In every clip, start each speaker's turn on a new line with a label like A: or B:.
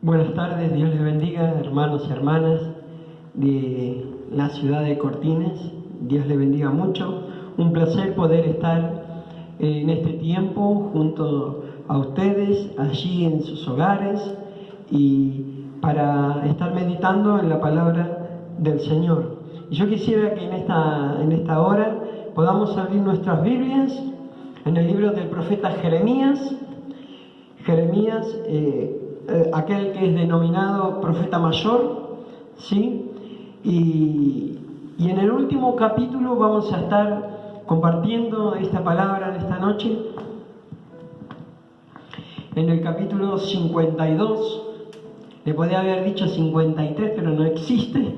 A: Buenas tardes, Dios les bendiga, hermanos y hermanas de la ciudad de Cortines. Dios les bendiga mucho. Un placer poder estar en este tiempo junto a ustedes, allí en sus hogares, y para estar meditando en la palabra del Señor. Y yo quisiera que en esta hora podamos abrir nuestras Biblias en el libro del profeta Jeremías. Jeremías, aquel que es denominado profeta mayor, ¿sí? Y en el último capítulo vamos a estar compartiendo esta palabra de esta noche, en el capítulo 52. Le podía haber dicho 53, pero no existe,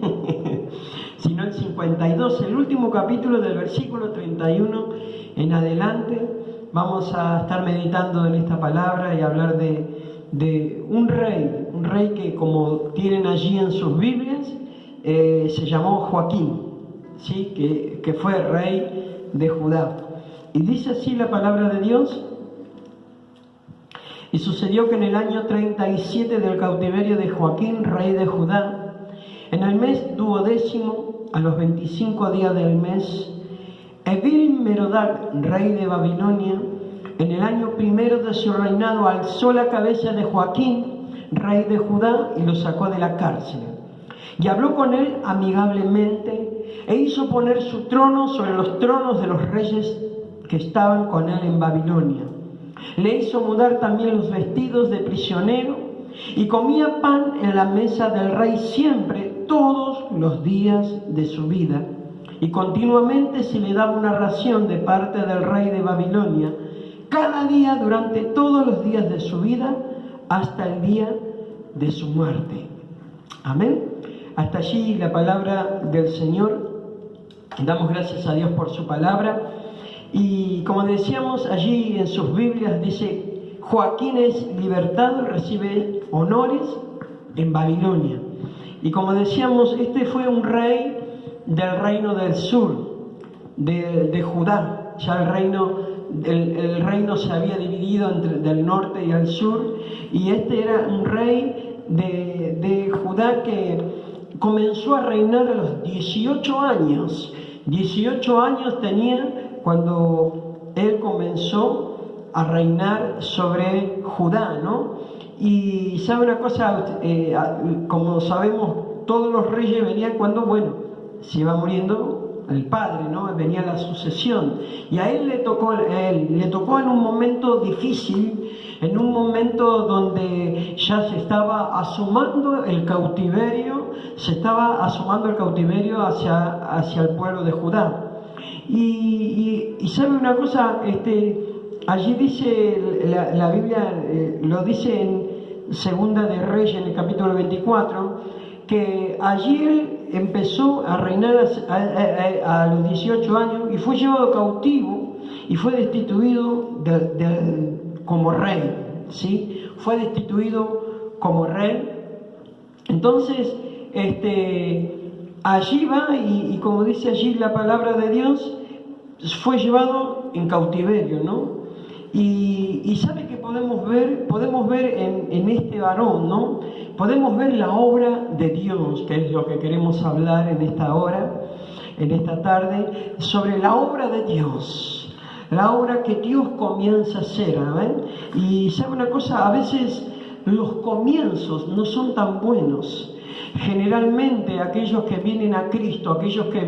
A: sino el 52, el último capítulo, del versículo 31 en adelante. Vamos a estar meditando en esta palabra y hablar de un rey que, como tienen allí en sus Biblias, se llamó Joaquín, ¿sí? que fue rey de Judá. Y dice así la palabra de Dios: y sucedió que en el año 37 del cautiverio de Joaquín, rey de Judá, en el mes 12º, a los 25 días del mes, Evil-Merodach, rey de Babilonia, en el año primero de su reinado, alzó la cabeza de Joaquín, rey de Judá, y lo sacó de la cárcel. Y habló con él amigablemente, e hizo poner su trono sobre los tronos de los reyes que estaban con él en Babilonia. Le hizo mudar también los vestidos de prisionero, y comía pan en la mesa del rey siempre, todos los días de su vida. Y continuamente se le daba una ración de parte del rey de Babilonia, cada día durante todos los días de su vida, hasta el día de su muerte. Amén. Hasta allí la palabra del Señor. Damos gracias a Dios por su palabra. Y como decíamos, allí en sus Biblias dice: Joaquín es libertado, recibe honores en Babilonia. Y como decíamos, este fue un rey del reino del sur, de Judá. Ya el reino se había dividido del norte y el sur, y este era un rey de Judá que comenzó a reinar a los 18 años. 18 años tenía cuando él comenzó a reinar sobre Judá, ¿no? Y sabe una cosa, como sabemos, todos los reyes venían cuando, se iba muriendo el padre, ¿no? Venía la sucesión. Y a él le tocó en un momento difícil, en un momento donde ya se estaba asomando el cautiverio, hacia el pueblo de Judá. Y sabe una cosa, allí dice, la Biblia lo dice en Segunda de Reyes, en el capítulo 24, que allí él empezó a reinar a los 18 años y fue llevado cautivo y fue destituido como rey, ¿sí? Fue destituido como rey. Entonces, allí va y como dice allí la palabra de Dios, fue llevado en cautiverio, ¿no? Y sabe que podemos ver en este varón, ¿no? Podemos ver la obra de Dios, que es lo que queremos hablar en esta hora, en esta tarde, sobre la obra de Dios, la obra que Dios comienza a hacer, ¿ven? Y sabe una cosa, a veces los comienzos no son tan buenos. Generalmente aquellos que vienen a Cristo, aquellos que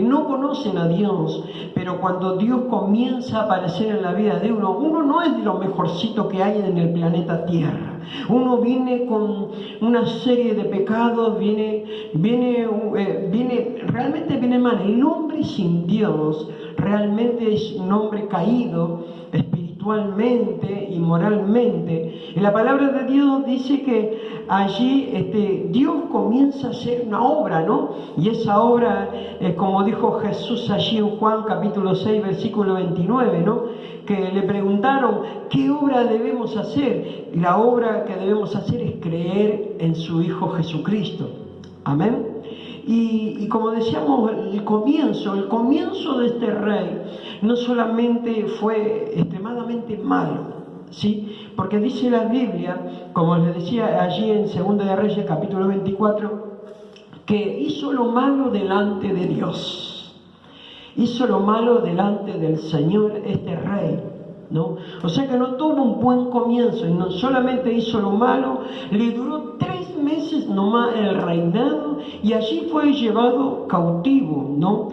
A: no conocen a Dios, pero cuando Dios comienza a aparecer en la vida de uno no es de lo mejorcito que hay en el planeta Tierra. Uno viene con una serie de pecados, realmente viene mal. El hombre sin Dios realmente es un hombre caído espiritualmente y moralmente. Y la palabra de Dios dice que allí Dios comienza a hacer una obra, ¿no? Y esa obra, como dijo Jesús allí en Juan capítulo 6, versículo 29, ¿no? Que le preguntaron, ¿qué obra debemos hacer? Y la obra que debemos hacer es creer en su Hijo Jesucristo. Amén. Y como decíamos, el comienzo de este rey no solamente fue extremadamente malo, ¿sí? Porque dice la Biblia, como les decía allí en 2 de Reyes capítulo 24, que hizo lo malo delante de Dios. Hizo lo malo delante del Señor este rey, ¿no? O sea que no tuvo un buen comienzo, y no solamente hizo lo malo, le duró 3 meses nomás el reinado, y allí fue llevado cautivo, ¿no?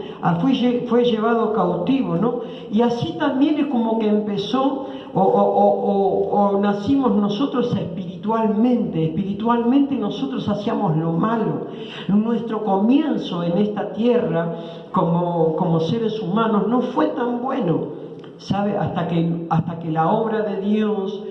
A: Fue llevado cautivo, ¿no? Y así también es como que empezó o nacimos nosotros espiritualmente nosotros hacíamos lo malo. Nuestro comienzo en esta tierra como seres humanos no fue tan bueno, ¿sabe? Hasta que la obra de Dios,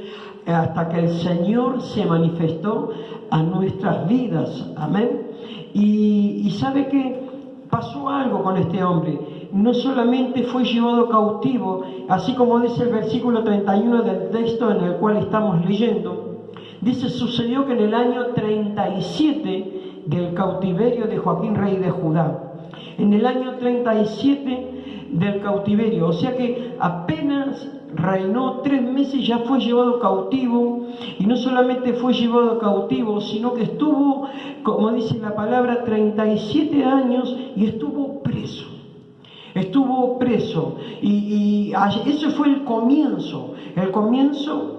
A: hasta que el Señor se manifestó a nuestras vidas, amén. Y ¿sabe qué? Pasó algo con este hombre. No solamente fue llevado cautivo, así como dice el versículo 31 del texto en el cual estamos leyendo, dice: sucedió que en el año 37 del cautiverio de Joaquín, rey de Judá, en el año 37 del cautiverio, o sea que apenas reinó 3 meses, ya fue llevado cautivo. Y no solamente fue llevado cautivo, sino que estuvo, como dice la palabra, 37 años y estuvo preso. Estuvo preso, y ese fue el comienzo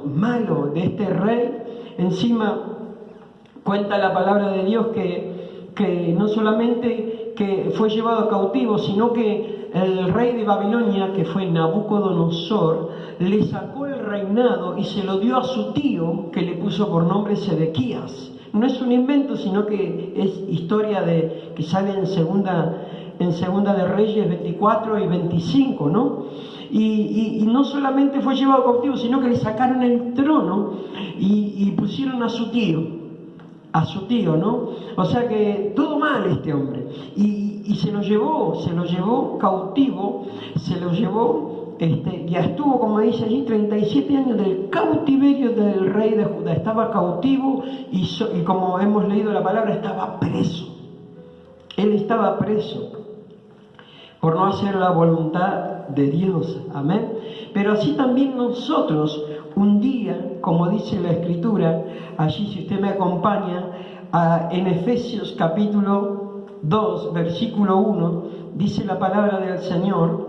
A: malo de este rey. Encima cuenta la palabra de Dios que no solamente que fue llevado cautivo, sino que el rey de Babilonia, que fue Nabucodonosor, le sacó el reinado y se lo dio a su tío, que le puso por nombre Sedequías. No es un invento, sino que es historia que sale en segunda de Reyes 24 y 25, ¿no? Y no solamente fue llevado cautivo, sino que le sacaron el trono y pusieron a su tío, ¿no? O sea que todo mal este hombre. Y se lo llevó cautivo, ya estuvo, como dice allí, 37 años del cautiverio del rey de Judá. Estaba cautivo y como hemos leído la palabra, estaba preso. Él estaba preso por no hacer la voluntad de Dios, amén. Pero así también nosotros, un día, como dice la Escritura, allí si usted me acompaña, en Efesios capítulo 2, versículo 1, dice la palabra del Señor: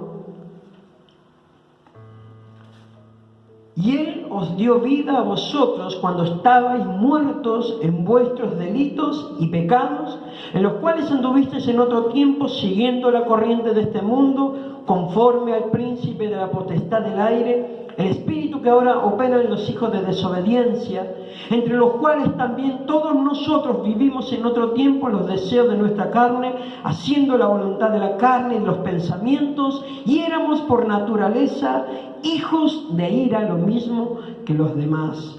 A: y Él os dio vida a vosotros cuando estabais muertos en vuestros delitos y pecados, en los cuales anduvisteis en otro tiempo siguiendo la corriente de este mundo, conforme al príncipe de la potestad del aire, el espíritu que ahora opera en los hijos de desobediencia, entre los cuales también todos nosotros vivimos en otro tiempo los deseos de nuestra carne, haciendo la voluntad de la carne y de los pensamientos, y éramos por naturaleza hijos de ira, lo mismo que los demás.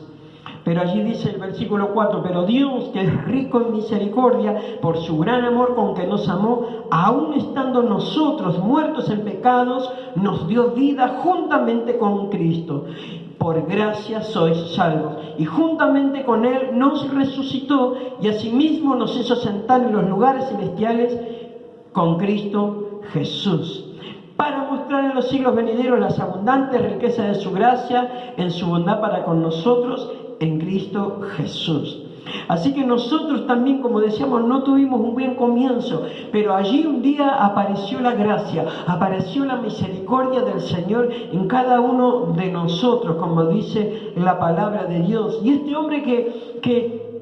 A: Pero allí dice el versículo 4: pero Dios, que es rico en misericordia, por su gran amor con que nos amó, aun estando nosotros muertos en pecados, nos dio vida juntamente con Cristo. Por gracia sois salvos. Y juntamente con Él nos resucitó, y asimismo nos hizo sentar en los lugares celestiales con Cristo Jesús, para mostrar en los siglos venideros las abundantes riquezas de su gracia en su bondad para con nosotros en Cristo Jesús. Así que nosotros también, como decíamos, no tuvimos un buen comienzo, pero allí un día apareció la gracia, apareció la misericordia del Señor en cada uno de nosotros, como dice la palabra de Dios. Y este hombre que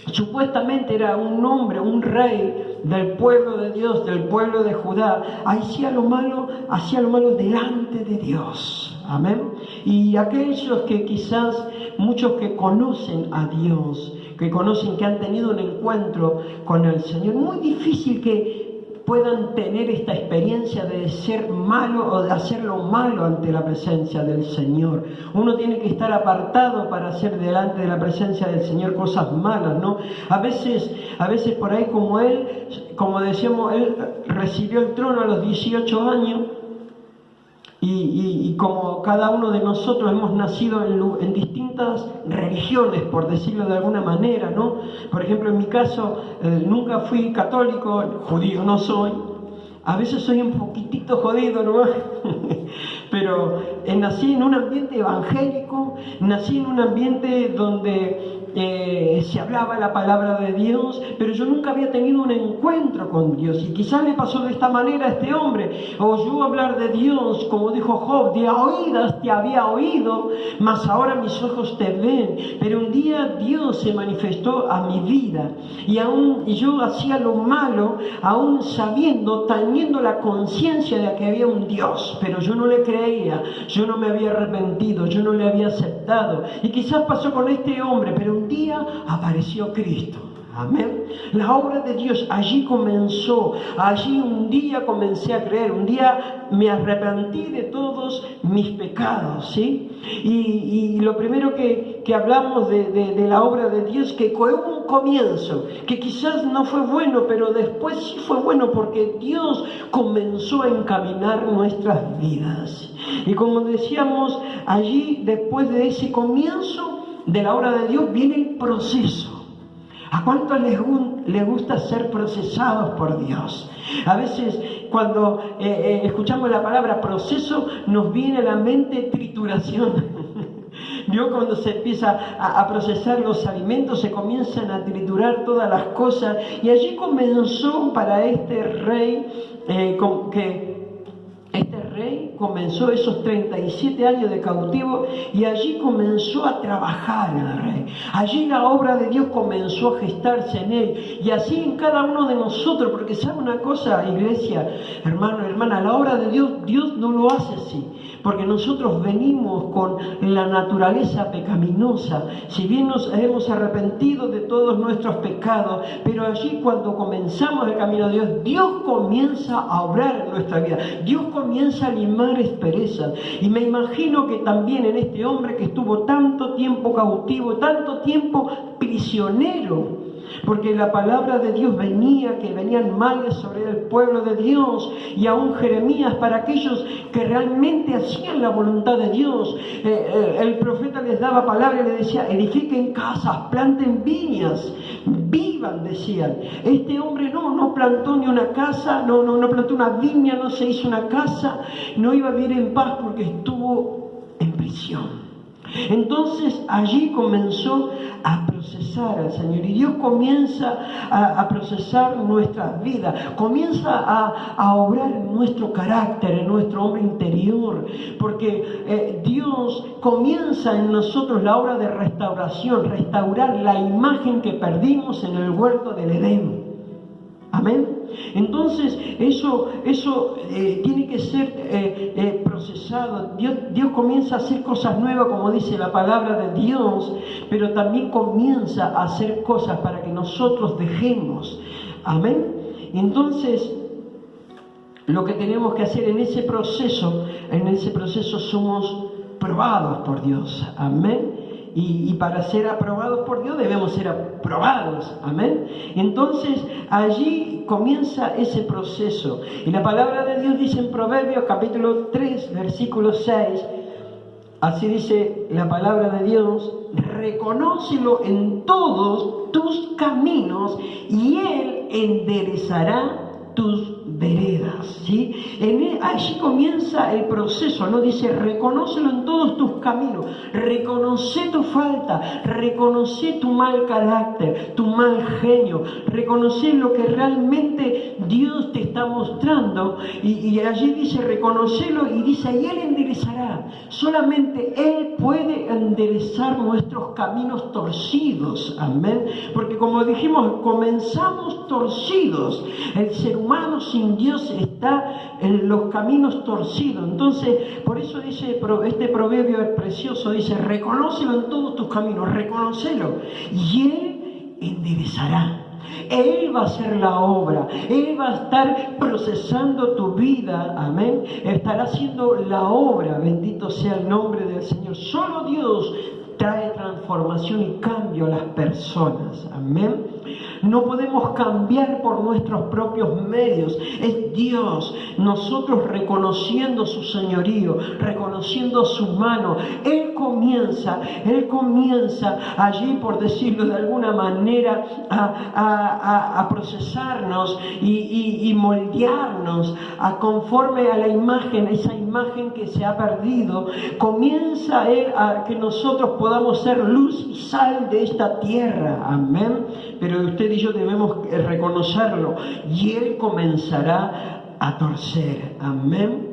A: supuestamente era un hombre, un rey del pueblo de Dios, del pueblo de Judá, hacía lo malo delante de Dios. Amén. Y aquellos que quizás, muchos que conocen a Dios, que han tenido un encuentro con el Señor, muy difícil que puedan tener esta experiencia de ser malo o de hacer lo malo ante la presencia del Señor. Uno tiene que estar apartado para hacer delante de la presencia del Señor cosas malas, ¿no? A veces por ahí, como decíamos, él recibió el trono a los 18 años, y como cada uno de nosotros hemos nacido en distintas religiones, por decirlo de alguna manera, ¿no? Por ejemplo, en mi caso, nunca fui católico, judío no soy. A veces soy un poquitito jodido nomás, pero nací en un ambiente evangélico, nací en un ambiente donde se hablaba la palabra de Dios, pero yo nunca había tenido un encuentro con Dios. Y quizás le pasó de esta manera a este hombre. Oyó hablar de Dios, como dijo Job, de oídas te había oído, mas ahora mis ojos te ven. Pero un día Dios se manifestó a mi vida, y yo hacía lo malo, aún sabiendo, teniendo la conciencia de que había un Dios, pero yo no le creía, yo no me había arrepentido, yo no le había aceptado. Y quizás pasó con este hombre, pero un día apareció Cristo. Amén. La obra de Dios allí comenzó. Allí un día comencé a creer. Un día me arrepentí de todos mis pecados, ¿sí? Y lo primero que hablamos de la obra de Dios, que fue un comienzo, que quizás no fue bueno, pero después sí fue bueno, porque Dios comenzó a encaminar nuestras vidas. Y como decíamos, allí después de ese comienzo de la obra de Dios viene el proceso. ¿A cuántos les gusta ser procesados por Dios? A veces cuando escuchamos la palabra proceso nos viene a la mente trituración. Yo cuando se empieza a procesar los alimentos, se comienzan a triturar todas las cosas, y allí comenzó para este rey comenzó esos 37 años de cautivo, y allí comenzó a trabajar el rey. Allí la obra de Dios comenzó a gestarse en él, y así en cada uno de nosotros, porque sabe una cosa, iglesia, hermano, hermana, la obra de Dios, Dios no lo hace así, porque nosotros venimos con la naturaleza pecaminosa. Si bien nos hemos arrepentido de todos nuestros pecados, pero allí cuando comenzamos el camino de Dios, Dios comienza a obrar en nuestra vida, Dios comienza a limar asperezas. Y me imagino que también en este hombre que estuvo tanto tiempo cautivo, tanto tiempo prisionero, porque la palabra de Dios que venían males sobre el pueblo de Dios, y aún Jeremías, para aquellos que realmente hacían la voluntad de Dios, el profeta les daba palabra y les decía: edifiquen casas, planten viñas, vivan, decían. Este hombre no plantó ni una casa, no plantó una viña, no se hizo una casa, no iba a vivir en paz porque estuvo en prisión. Entonces allí comenzó a procesar al Señor, y Dios comienza a procesar nuestras vidas, comienza a obrar en nuestro carácter, en nuestro hombre interior, porque Dios comienza en nosotros la obra de restauración, restaurar la imagen que perdimos en el huerto del Edén. Amén. Entonces eso tiene que ser procesado. Dios comienza a hacer cosas nuevas, como dice la palabra de Dios, pero también comienza a hacer cosas para que nosotros dejemos. Amén. Entonces lo que tenemos que hacer en ese proceso somos probados por Dios. Amén. Y para ser aprobados por Dios debemos ser aprobados. Amén. Entonces allí comienza ese proceso. Y la palabra de Dios dice en Proverbios capítulo 3, versículo 6, así dice la palabra de Dios: reconócelo en todos tus caminos y Él enderezará tus veredas. ¿Sí? Allí comienza el proceso, ¿no? Dice: reconócelo en todos tus caminos, reconoce tu falta, reconoce tu mal carácter, tu mal genio, reconoce lo que realmente Dios te está mostrando, y allí dice: reconocelo, y dice: y Él enderezará. Solamente Él puede enderezar nuestros caminos torcidos. Amén. Porque como dijimos, comenzamos torcidos. El ser humano sin Dios está en los caminos torcidos. Entonces, por eso dice este proverbio es precioso, dice: reconócelo en todos tus caminos, reconócelo, y Él enderezará. Él va a hacer la obra, Él va a estar procesando tu vida. Amén. Estará haciendo la obra. Bendito sea el nombre del Señor. Solo Dios trae transformación y cambio a las personas. Amén. No podemos cambiar por nuestros propios medios. Es Dios, nosotros reconociendo su señorío, reconociendo su mano. Él comienza allí, por decirlo de alguna manera, a procesarnos y moldearnos conforme a la imagen, esa imagen que se ha perdido. Comienza Él a que nosotros podamos ser luz y sal de esta tierra. Amén. Pero usted y yo debemos reconocerlo, y Él comenzará a torcer. Amén.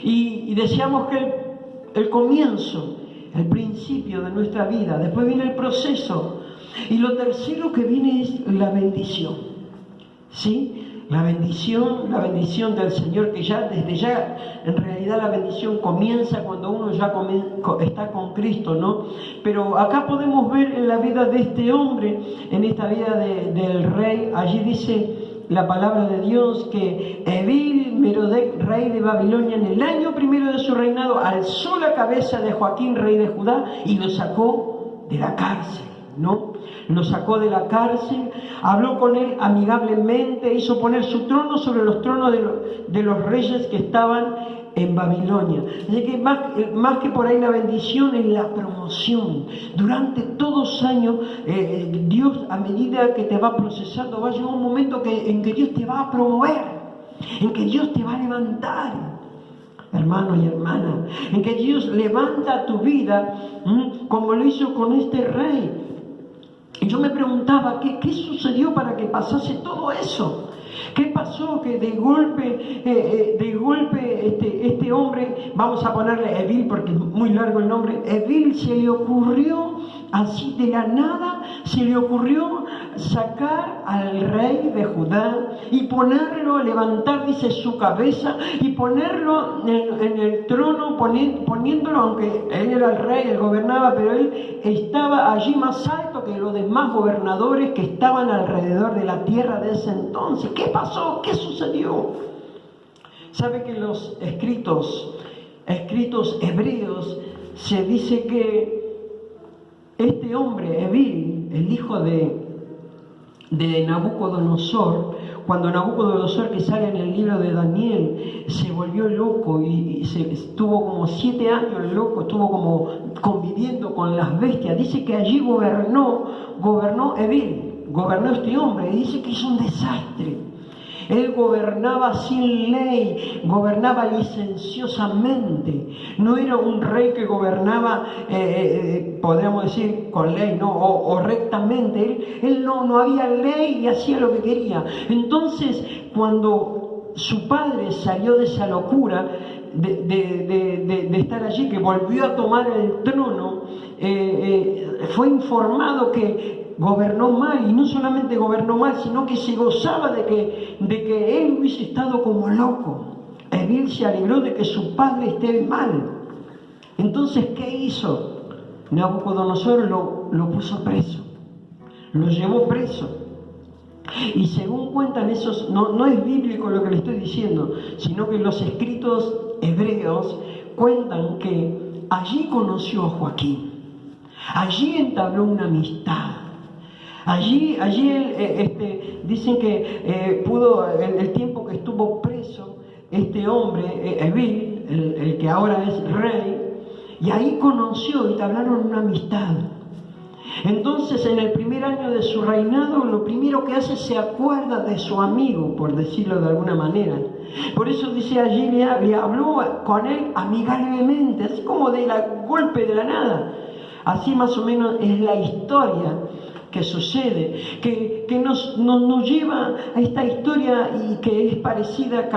A: Y deseamos que el comienzo, el principio de nuestra vida, después viene el proceso, y lo tercero que viene es la bendición. ¿Sí? La bendición del Señor, que desde ya, en realidad la bendición comienza cuando uno ya está con Cristo, ¿no? Pero acá podemos ver en la vida de este hombre, en esta vida del rey, allí dice la palabra de Dios que Evil-Merodach, rey de Babilonia, en el año primero de su reinado, alzó la cabeza de Joaquín, rey de Judá, y lo sacó de la cárcel, ¿no? Lo sacó de la cárcel, habló con él amigablemente, hizo poner su trono sobre los tronos de los reyes que estaban en Babilonia. Así que más que por ahí la bendición es la promoción. Durante todos los años, Dios, a medida que te va procesando, va a llegar un momento en que Dios te va a promover, en que Dios te va a levantar, hermano y hermana, en que Dios levanta tu vida, como lo hizo con este rey. Y yo me preguntaba, ¿qué sucedió para que pasase todo eso? ¿Qué pasó? Que de golpe este hombre, vamos a ponerle Evil porque es muy largo el nombre, Evil, se le ocurrió, así de la nada, se le ocurrió sacar al rey de Judá y ponerlo, levantar, dice, su cabeza y ponerlo en el trono, poniéndolo, aunque él era el rey, él gobernaba, pero él estaba allí más alto que los demás gobernadores que estaban alrededor de la tierra de ese entonces. ¿Qué pasó? ¿Qué sucedió? ¿Sabe que los escritos hebreos se dice que este hombre, Evil, el hijo de Nabucodonosor, cuando Nabucodonosor, que sale en el libro de Daniel, se volvió loco y estuvo como 7 años loco, estuvo como conviviendo con las bestias, dice que allí gobernó Evil, gobernó este hombre, y dice que hizo un desastre. Él gobernaba sin ley, gobernaba licenciosamente. No era un rey que gobernaba, podríamos decir, con ley, ¿no? O rectamente. Él no había ley y hacía lo que quería. Entonces, cuando su padre salió de esa locura de estar allí, que volvió a tomar el trono, fue informado que gobernó mal, y no solamente gobernó mal, sino que se gozaba de que él hubiese estado como loco. Evil se alegró de que su padre esté mal. Entonces, ¿qué hizo? Nabucodonosor lo puso preso, lo llevó preso. Y según cuentan esos, no es bíblico lo que le estoy diciendo, sino que los escritos hebreos cuentan que allí conoció a Joaquín, allí entabló una amistad. Allí dicen que pudo, el tiempo que estuvo preso, este hombre, Evil, el que ahora es rey, y ahí conoció y entablaron una amistad. Entonces, en el primer año de su reinado, lo primero que hace, se acuerda de su amigo, por decirlo de alguna manera. Por eso dice allí, le habló con él amigablemente, así como de golpe de la nada. Así más o menos es la historia que sucede, que nos lleva a esta historia, y que es parecida,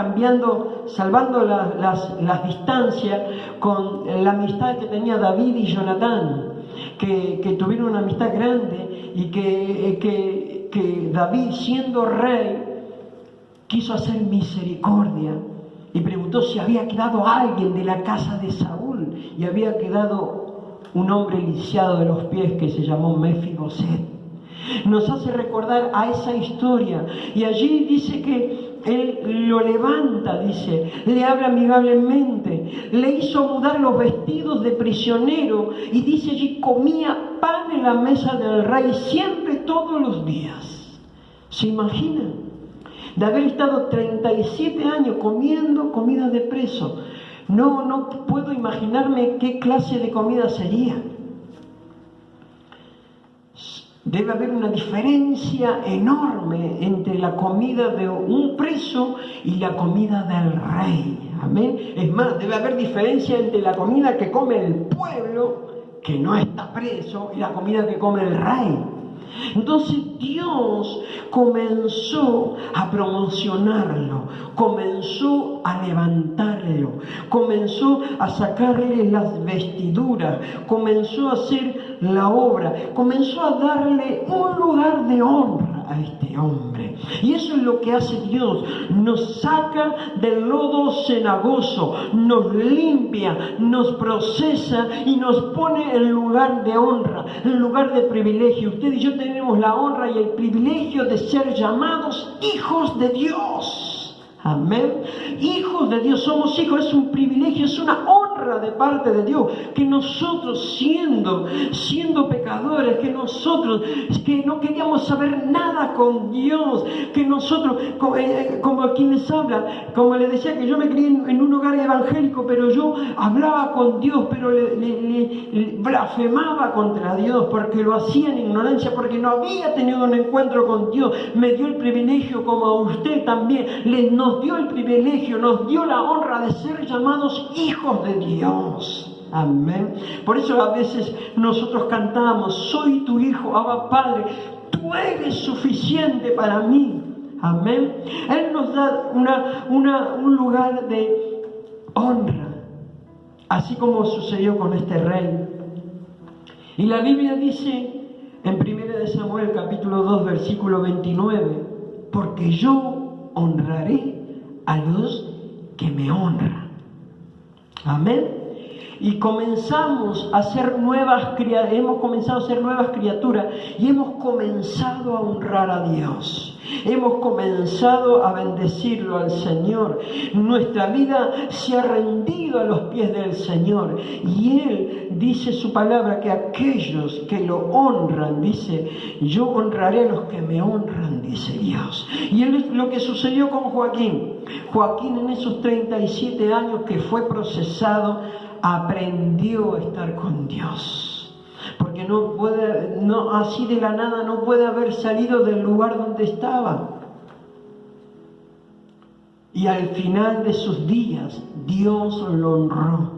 A: salvando las distancias, con la amistad que tenía David y Jonatán, que tuvieron una amistad grande, y que David, siendo rey, quiso hacer misericordia y preguntó si había quedado alguien de la casa de Saúl, y había quedado un hombre lisiado de los pies que se llamó Mefiboset. Nos hace recordar a esa historia, y allí dice que él lo levanta, dice, le habla amigablemente, le hizo mudar los vestidos de prisionero, y dice allí comía pan en la mesa del rey, siempre todos los días. ¿Se imaginan? De haber estado 37 años comiendo comida de preso. No puedo imaginarme qué clase de comida sería. Debe haber una diferencia enorme entre la comida de un preso y la comida del rey. Amén. Es más, debe haber diferencia entre la comida que come el pueblo, que no está preso, y la comida que come el rey. Entonces Dios comenzó a promocionarlo, comenzó a levantarlo, comenzó a sacarle las vestiduras, comenzó a hacer la obra, comenzó a darle un lugar de honra a este hombre. Y eso es lo que hace Dios: nos saca del lodo cenagoso, nos limpia, nos procesa y nos pone en lugar de honra, en lugar de privilegio. Usted y yo tenemos la honra y el privilegio de ser llamados hijos de Dios. Amén. Hijos de Dios, somos hijos, es un privilegio, es una honra de parte de Dios, que nosotros siendo pecadores, que nosotros que no queríamos saber nada con Dios, que nosotros, como quien les habla, como les decía, que yo me crié en un hogar evangélico, pero yo hablaba con Dios, pero le blasfemaba contra Dios, porque lo hacía en ignorancia, porque no había tenido un encuentro con Dios. Me dio el privilegio, como a usted también, nos dio el privilegio, nos dio la honra de ser llamados hijos de Dios. Amén. Por eso a veces nosotros cantamos: soy tu hijo, Abba Padre, tú eres suficiente para mí. Amén. Él nos da un lugar de honra, así como sucedió con este rey. Y la Biblia dice en 1 Samuel capítulo 2 versículo 29: porque yo honraré a los que me honran. Amén. Y comenzamos a ser hemos comenzado a ser nuevas criaturas y hemos comenzado a honrar a Dios. Hemos comenzado a bendecirlo al Señor. Nuestra vida se ha rendido a los pies del Señor. Y Él dice su palabra que aquellos que lo honran, dice: yo honraré a los que me honran, dice Dios. Y es lo que sucedió con Joaquín. Joaquín, en esos 37 años que fue procesado, aprendió a estar con Dios. Porque así de la nada no puede haber salido del lugar donde estaba. Y al final de sus días, Dios lo honró.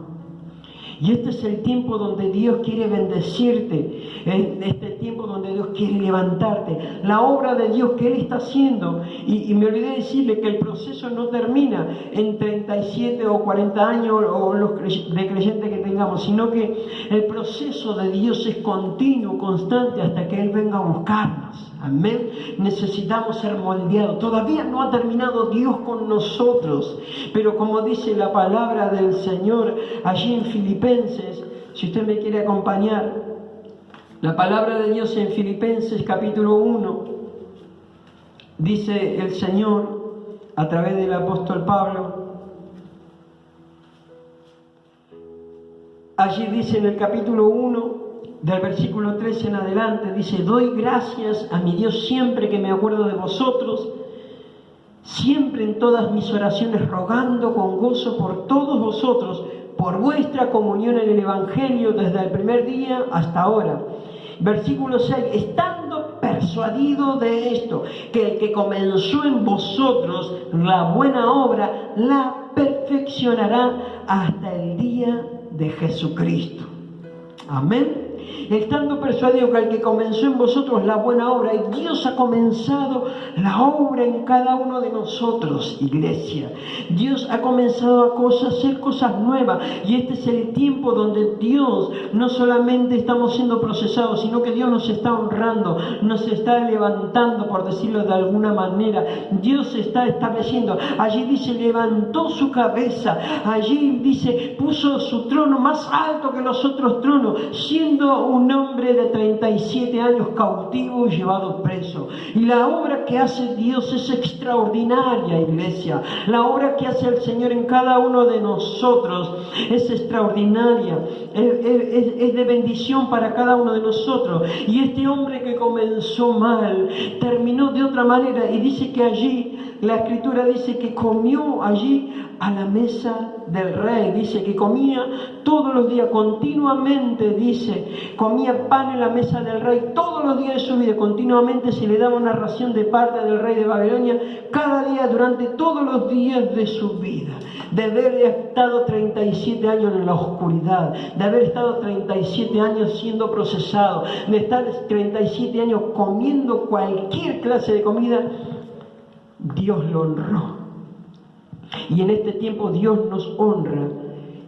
A: Y este es el tiempo donde Dios quiere bendecirte. Este tiempo donde Dios quiere levantarte. La obra de Dios que Él está haciendo. Y me olvidé decirle que el proceso no termina en 37 o 40 años o los de creyentes que tengamos, sino que el proceso de Dios es continuo, constante, hasta que Él venga a buscarnos. Amén. Necesitamos ser moldeados. Todavía no ha terminado Dios con nosotros. Pero como dice la palabra del Señor allí en Filipenses, si usted me quiere acompañar, la palabra de Dios en Filipenses capítulo 1, dice el Señor a través del apóstol Pablo. Allí dice en el capítulo 1, del versículo 13 en adelante, dice: doy gracias a mi Dios siempre que me acuerdo de vosotros, siempre en todas mis oraciones rogando con gozo por todos vosotros, por vuestra comunión en el Evangelio desde el primer día hasta ahora. Versículo 6: estando persuadido de esto, que el que comenzó en vosotros la buena obra, la perfeccionará hasta el día de Jesucristo. Amén. Estando persuadido que el que comenzó en vosotros la buena obra, y Dios ha comenzado la obra en cada uno de nosotros, iglesia. Dios ha comenzado a hacer cosas nuevas, y este es el tiempo donde Dios no solamente estamos siendo procesados, sino que Dios nos está honrando, nos está levantando, por decirlo de alguna manera. Dios está estableciendo. Allí dice: levantó su cabeza. Allí dice: puso su trono más alto que los otros tronos, siendo un hombre de 37 años cautivo y llevado preso. Y la obra que hace Dios es extraordinaria, iglesia. La obra que hace el Señor en cada uno de nosotros es extraordinaria. Es de bendición para cada uno de nosotros. Y este hombre que comenzó mal, terminó de otra manera. Y dice que allí, la Escritura dice que comió allí a la mesa del rey. Dice que comía todos los días, continuamente, dice, comía pan en la mesa del rey todos los días de su vida. Continuamente se le daba una ración de parte del rey de Babilonia cada día durante todos los días de su vida. De haber estado 37 años en la oscuridad, de haber estado 37 años siendo procesado, de estar 37 años comiendo cualquier clase de comida, Dios lo honró. Y en este tiempo Dios nos honra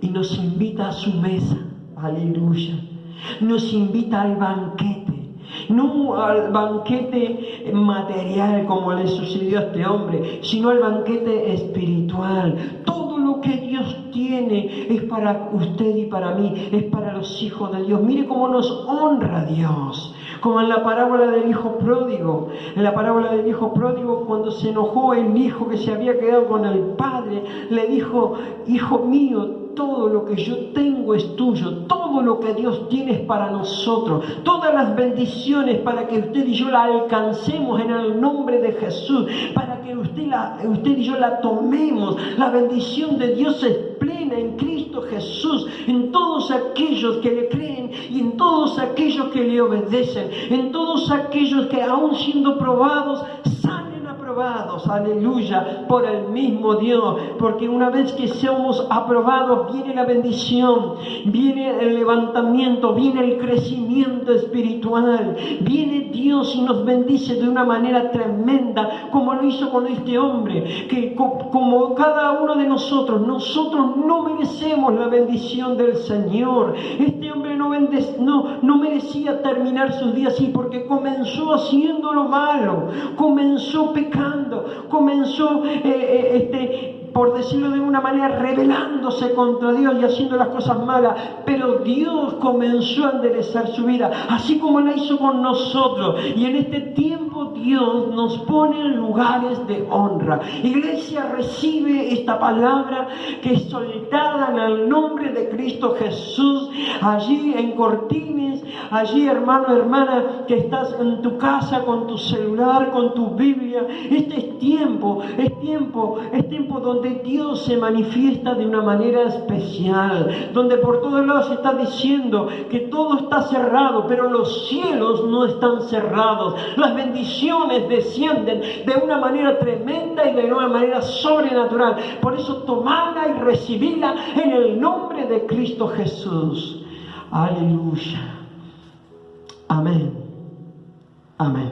A: y nos invita a su mesa. Aleluya. Nos invita al banquete. No al banquete material como le sucedió a este hombre, sino al banquete espiritual. Todo lo que Dios tiene es para usted y para mí, es para los hijos de Dios. Mire cómo nos honra Dios. Como en la parábola del hijo pródigo. En la parábola del hijo pródigo, cuando se enojó el hijo que se había quedado con el padre, le dijo: hijo mío, todo lo que yo tengo es tuyo, todo lo que Dios tiene es para nosotros, todas las bendiciones para que usted y yo la alcancemos en el nombre de Jesús, para que usted y yo la tomemos. La bendición de Dios es plena en Cristo Jesús, en todos aquellos que le creen y en todos aquellos que le obedecen, en todos aquellos que aún siendo probados, salen aprobados, aleluya, por el mismo Dios, porque una vez que somos aprobados, viene la bendición, viene el levantamiento, viene el crecimiento espiritual, viene Dios y nos bendice de una manera tremenda, como lo hizo con este hombre, que como cada uno de nosotros no merecemos la bendición del Señor. Este hombre no merecía terminar sus días así, porque comenzó haciendo lo malo, comenzó pecando, comenzó por decirlo de una manera, rebelándose contra Dios y haciendo las cosas malas. Pero Dios comenzó a enderezar su vida, así como la hizo con nosotros. Y en este tiempo Dios nos pone en lugares de honra. Iglesia, recibe esta palabra que es soltada en el nombre de Cristo Jesús. Allí en Cortines, allí hermano, hermana, que estás en tu casa con tu celular, con tu Biblia. Este es tiempo donde Dios se manifiesta de una manera especial, donde por todos lados se está diciendo que todo está cerrado, pero los cielos no están cerrados. Las bendiciones descienden de una manera tremenda y de una manera sobrenatural. Por eso tomala y recibila en el nombre de Cristo Jesús. Aleluya. Amén. Amén.